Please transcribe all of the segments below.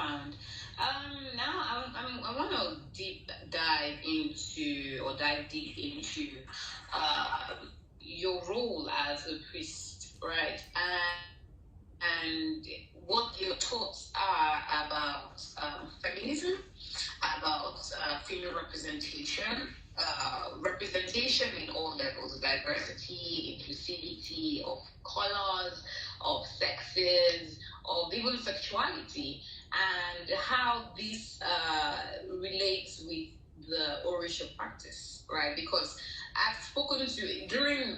background. Now I want to dive deep into your role as a priest, right? And what your thoughts are about feminism, about female representation in all levels, diversity, inclusivity of colors, of sexes, of even sexuality, and how this relates with the Orisha practice, right? Because I've spoken to, during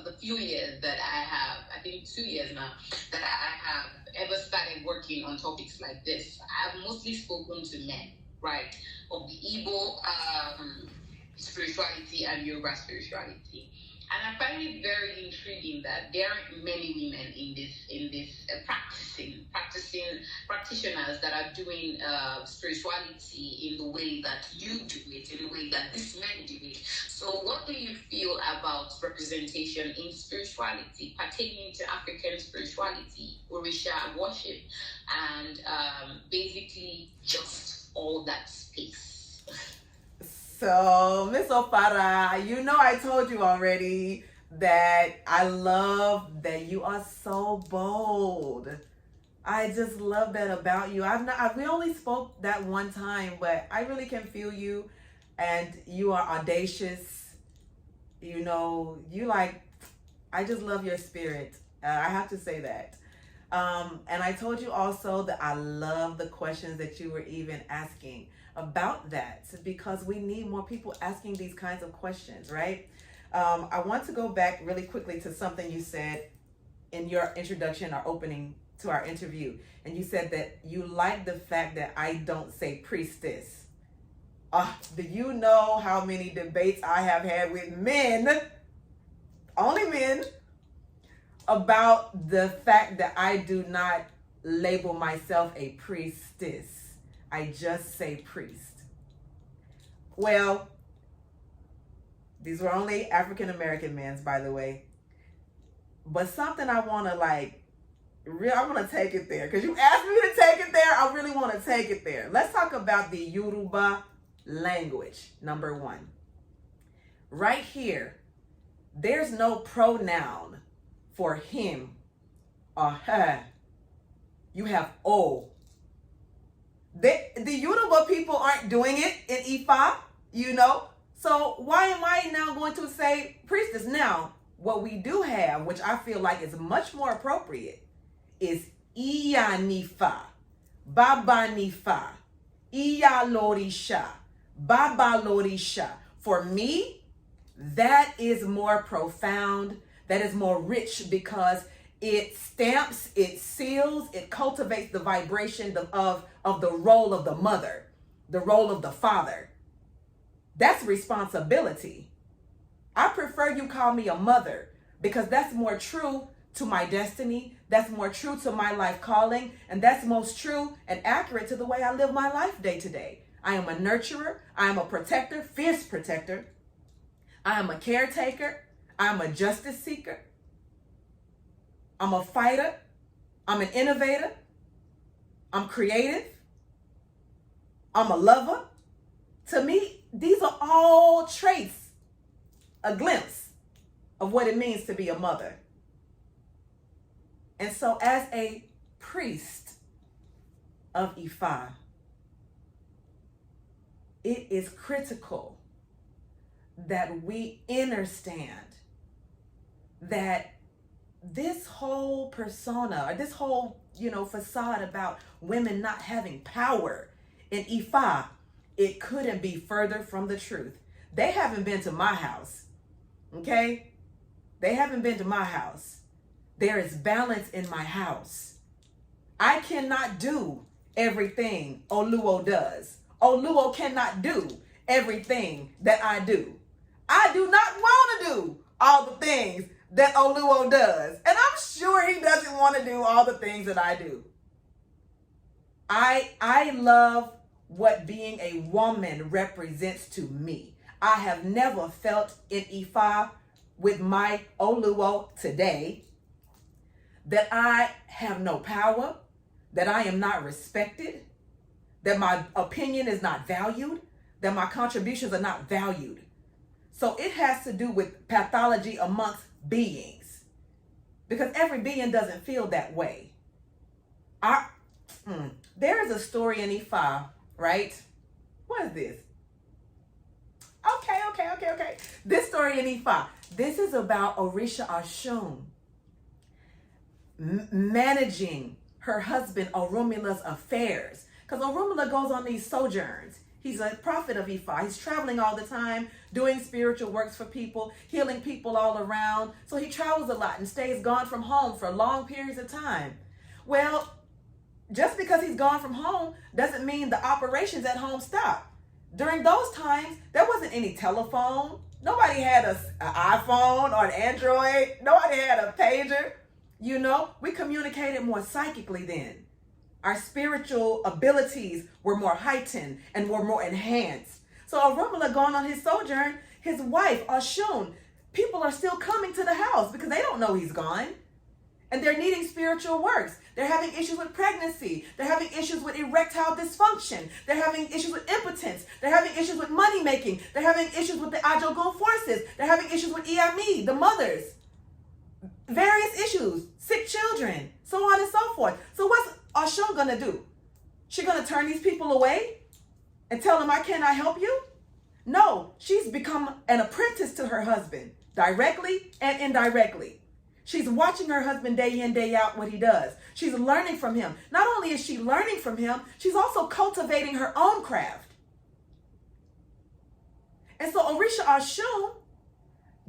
the few years that I have, I think 2 years now, that I have ever started working on topics like this, I've mostly spoken to men, right, of the Igbo spirituality and Yoruba spirituality. And I find it very intriguing that there aren't many women in this practitioners that are doing spirituality in the way that you do it, in the way that these men do it. So what do you feel about representation in spirituality, pertaining to African spirituality, Orisha worship, and basically just all that space? So, Miss Opara, I told you already that I love that you are so bold. I just love that about you. We only spoke that one time, but I really can feel you, and you are audacious. I just love your spirit. I have to say that. And I told you also that I love the questions that you were even asking about that, because we need more people asking these kinds of questions, right? I want to go back really quickly to something you said in your introduction or opening to our interview. And you said that you like the fact that I don't say priestess. Do you know how many debates I have had with men, only men, about the fact that I do not label myself a priestess? I just say priest. Well, these were only African American men, by the way. But something I want to I want to take it there, because you asked me to take it there. I really want to take it there. Let's talk about the Yoruba language, number one. Right here, there's no pronoun for him or her. You have O. The Yoruba people aren't doing it in Ifa, So why am I now going to say priestess? Now, what we do have, which I feel like is much more appropriate, is Ìyánifá, Babanifa, Ìyá-Orisa, Baba-Orisa. For me, that is more profound, that is more rich, because it stamps, it seals, it cultivates the vibration of the role of the mother, the role of the father. That's responsibility. I prefer you call me a mother, because that's more true to my destiny, that's more true to my life calling, and that's most true and accurate to the way I live my life day to day. I am a nurturer, I am a protector, fierce protector. I am a caretaker, I am a justice seeker. I'm a fighter, I'm an innovator, I'm creative, I'm a lover. To me, these are all traits, a glimpse of what it means to be a mother. And so as a priest of Ifa, it is critical that we understand that this whole persona, or this whole, facade about women not having power in Ifa, it couldn't be further from the truth. They haven't been to my house, okay? They haven't been to my house. There is balance in my house. I cannot do everything Oluo does. Oluo cannot do everything that I do. I do not want to do all the things that Oluo does. And I'm sure he doesn't want to do all the things that I do. I love what being a woman represents to me. I have never felt in Ifa with my Oluo today that I have no power, that I am not respected, that my opinion is not valued, that my contributions are not valued. So it has to do with pathology amongst beings, because every being doesn't feel that way. There is a story in Ifa, right? What is this? Okay. This story in Ifa. This is about Orisha Oshun managing her husband Orunmila's affairs. Because Orunmila goes on these sojourns. He's a prophet of Ifa. He's traveling all the time, doing spiritual works for people, healing people all around. So he travels a lot and stays gone from home for long periods of time. Well, just because he's gone from home doesn't mean the operations at home stop. During those times, there wasn't any telephone. Nobody had an iPhone or an Android. Nobody had a pager. You know, we communicated more psychically then. Our spiritual abilities were more heightened and were more enhanced. So Orunmila going on his sojourn, his wife, Oshun, people are still coming to the house because they don't know he's gone. And they're needing spiritual works. They're having issues with pregnancy. They're having issues with erectile dysfunction. They're having issues with impotence. They're having issues with money making. They're having issues with the Adjunct forces. They're having issues with Iami, the mothers. Various issues, sick children, so on and so forth. So what's Oshun gonna do? She gonna turn these people away and tell them, I cannot help you? No, she's become an apprentice to her husband, directly and indirectly. She's watching her husband day in, day out, what he does. She's learning from him. Not only is she learning from him, she's also cultivating her own craft. And so Orisha Oshun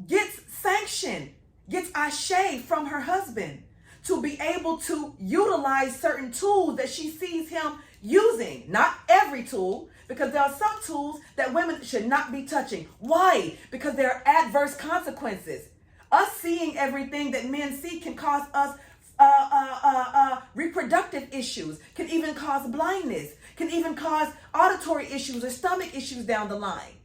gets sanction, gets ashe from her husband to be able to utilize certain tools that she sees him using. Not every tool, because there are some tools that women should not be touching. Why? Because there are adverse consequences. Us seeing everything that men see can cause us reproductive issues, can even cause blindness, can even cause auditory issues or stomach issues down the line.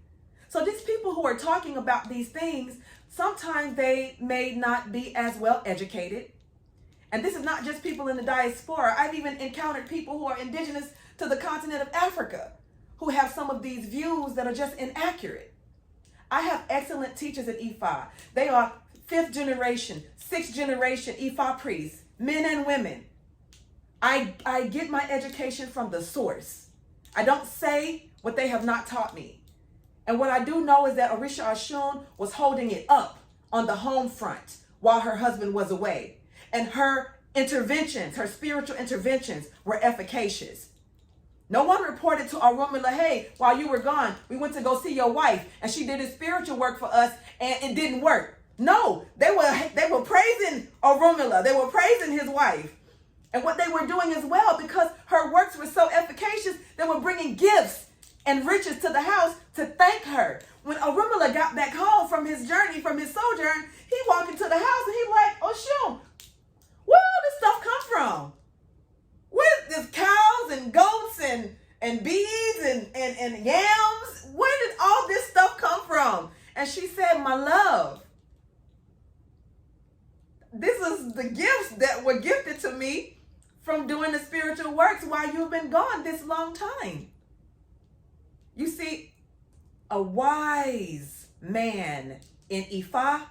So these people who are talking about these things, sometimes they may not be as well educated. And this is not just people in the diaspora. I've even encountered people who are indigenous to the continent of Africa who have some of these views that are just inaccurate. I have excellent teachers at Ifa. They are 5th generation, 6th generation Ifa priests, men and women. I get my education from the source. I don't say what they have not taught me. And what I do know is that Orisha Oshun was holding it up on the home front while her husband was away. And her interventions, her spiritual interventions, were efficacious. No one reported to Orunmila, hey, while you were gone, we went to go see your wife and she did a spiritual work for us and it didn't work. No, they were praising Orunmila. They were praising his wife. And what they were doing as well, because her works were so efficacious, they were bringing gifts and riches to the house to thank her. When Orunmila got back home from his journey, from his sojourn, he walked into the house and he like, Oshun, where all this stuff come from? Where there's cows and goats and bees and yams? Where did all this stuff come from? And she said, my love, this is the gifts that were gifted to me from doing the spiritual works while you've been gone this long time. You see, a wise man in Ifa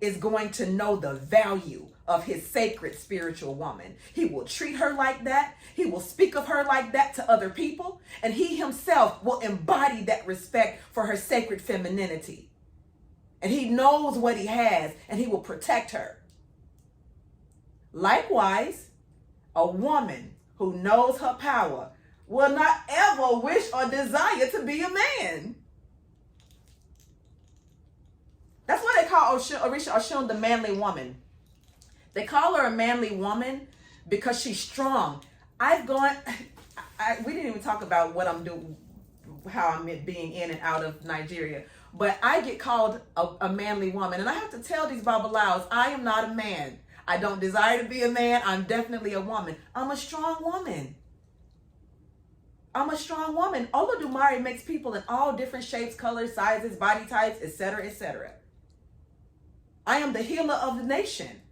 is going to know the value of his sacred spiritual woman. He will treat her like that. He will speak of her like that to other people. And he himself will embody that respect for her sacred femininity. And he knows what he has and he will protect her. Likewise, a woman who knows her power will not ever wish or desire to be a man. That's why they call Orisha Oshun the manly woman. They call her a manly woman because she's strong. We didn't even talk about what I'm doing, how I'm being in and out of Nigeria. But I get called a manly woman. And I have to tell these Babalaos, I am not a man. I don't desire to be a man. I'm definitely a woman. I'm a strong woman. I'm a strong woman. Olodumare makes people in all different shapes, colors, sizes, body types, etc., etc. I am the healer of the nation.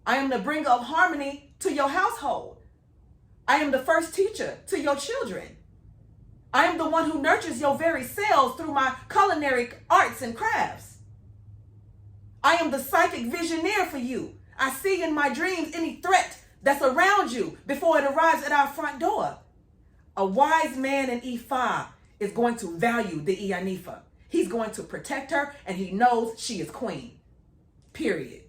I am the bringer of harmony to your household. I am the first teacher to your children. I am the one who nurtures your very cells through my culinary arts and crafts. I am the psychic visioneer for you. I see in my dreams any threat that's around you before it arrives at our front door. A wise man in Ifa is going to value the Ìyánifá. He's going to protect her, and he knows she is queen. Period.